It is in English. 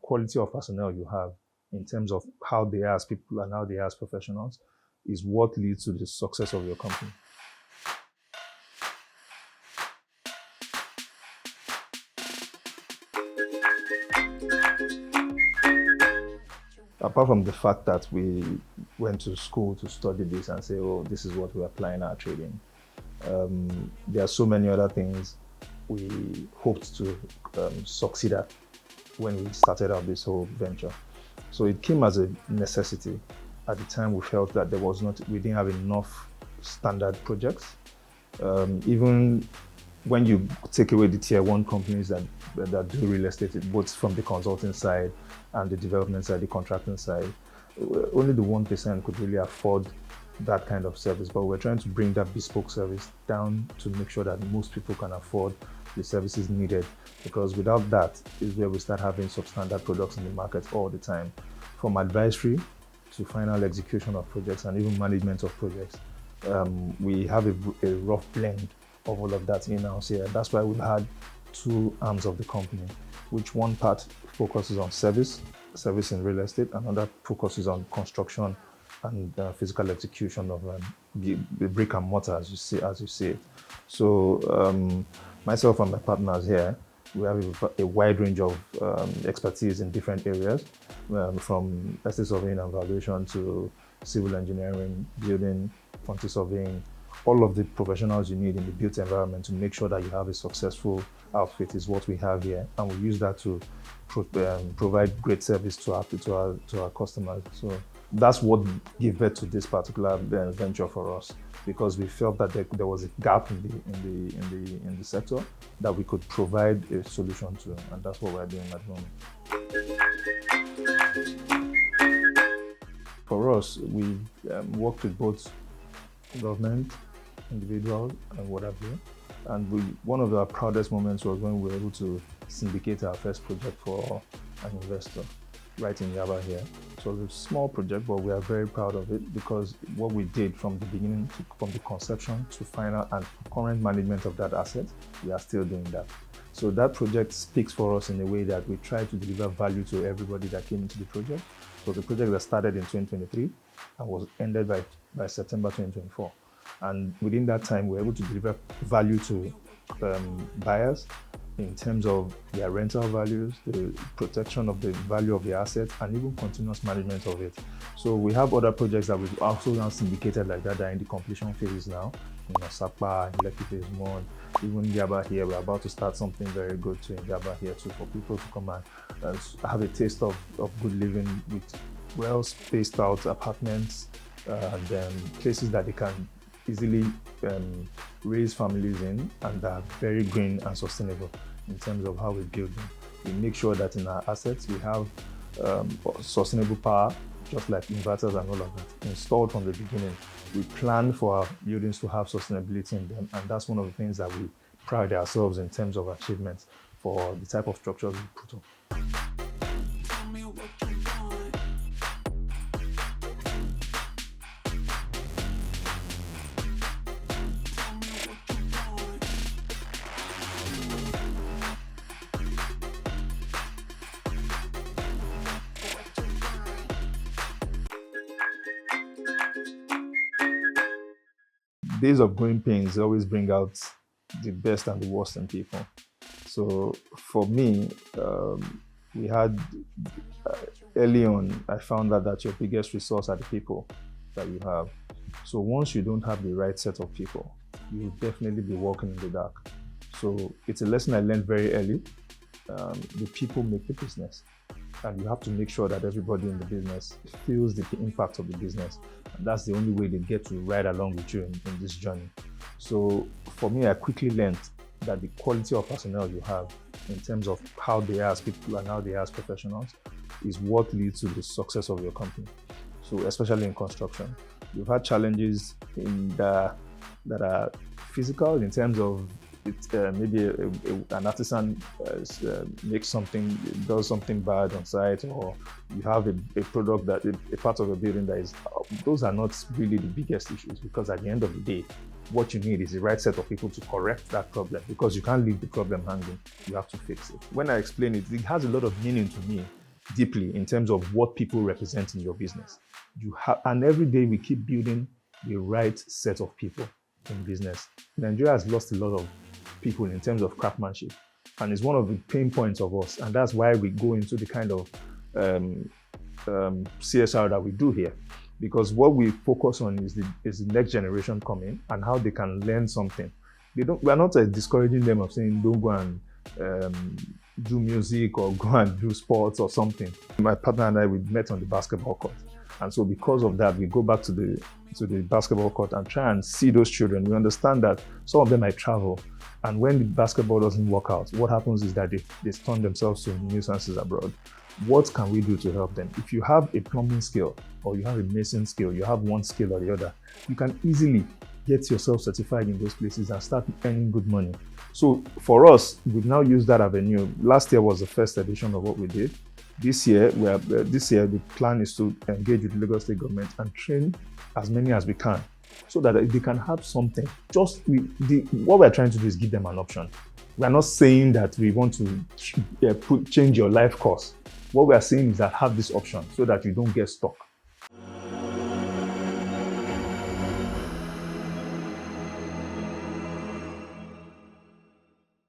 quality of personnel you have in terms of how they are as people and how they are as professionals is what leads to the success of your company. Apart from the fact that we went to school to study this and say, oh, this is what we're applying our trading, there are so many other things we hoped to succeed at when we started out this whole venture. So it came as a necessity. At the time, we felt that we didn't have enough standard projects. Even when you take away the tier one companies that do real estate, both from the consulting side and the development side, the contracting side, only the 1% could really afford that kind of service. But we're trying to bring that bespoke service down to make sure that most people can afford the services needed, because without that is where we start having substandard products in the market all the time, from advisory to final execution of projects and even management of projects. We have a rough blend of all of that in-house here. That's why we've had two arms of the company, which one part focuses on service in real estate, and another focuses on construction and physical execution of the brick and mortar, as you see it. So myself and my partners here, we have a wide range of expertise in different areas, from estate surveying and valuation to civil engineering, building, quantity surveying. All of the professionals you need in the built environment to make sure that you have a successful outfit is what we have here, and we use that to provide great service to our customers. So that's what gave birth to this particular venture for us, because we felt that there was a gap in the sector that we could provide a solution to, and that's what we're doing at the moment. For us, we've worked with both government, individuals, and what have you. And one of our proudest moments was when we were able to syndicate our first project for an investor right in Yaba here. It was a small project, but we are very proud of it, because what we did from the beginning, from the conception to final and current management of that asset, we are still doing that. So that project speaks for us in a way that we try to deliver value to everybody that came into the project. So the project that started in 2023 and was ended by September 2024. And within that time, we were able to deliver value to buyers in terms of their rental values, the protection of the value of the asset, and even continuous management of it. So we have other projects that we've also now syndicated like that are in the completion phase now. Sapa, Lekki phase 1, even Yaba here, we're about to start something very good too in Yaba here too, for people to come and have a taste of good living with well spaced out apartments and places that they can easily raise families in, and are very green and sustainable in terms of how we build them. We make sure that in our assets we have sustainable power, just like inverters and all of that, installed from the beginning. We plan for our buildings to have sustainability in them, and that's one of the things that we pride ourselves in terms of achievements for the type of structures we put up. Days of growing pains always bring out the best and the worst in people. So for me, we had early on, I found out that your biggest resource are the people that you have. So once you don't have the right set of people, you will definitely be walking in the dark. So it's a lesson I learned very early. The people make the business. And you have to make sure that everybody in the business feels the impact of the business. And that's the only way they get to ride along with you in this journey. So for me, I quickly learned that the quality of personnel you have in terms of how they are as people and how they are as professionals is what leads to the success of your company. So especially in construction, you've had challenges that are physical in terms of maybe an artisan does something bad on site, or you have a product that a part of a building that is, those are not really the biggest issues, because at the end of the day, what you need is the right set of people to correct that problem, because you can't leave the problem hanging, you have to fix it. When I explain it, it has a lot of meaning to me, deeply in terms of what people represent in your business. And every day we keep building the right set of people in business. Nigeria has lost a lot of people in terms of craftsmanship, and it's one of the pain points of us, and that's why we go into the kind of CSR that we do here, because what we focus on is the next generation coming and how they can learn something. We're not discouraging them of saying don't go and do music or go and do sports or something. My partner and I, we met on the basketball court, and so because of that, we go back to the basketball court and try and see those children. We understand that some of them might travel, and when the basketball doesn't work out, what happens is that they turn themselves to nuisances abroad. What can we do to help them? If you have a plumbing skill or you have a mason skill, you have one skill or the other, you can easily get yourself certified in those places and start earning good money. So for us, we've now used that avenue. Last year was the first edition of what we did. This year, the plan is to engage with the Lagos State government and train as many as we can, so that they can have something. What we're trying to do is give them an option. We're not saying that we want to change your life course. What we are saying is that have this option so that you don't get stuck.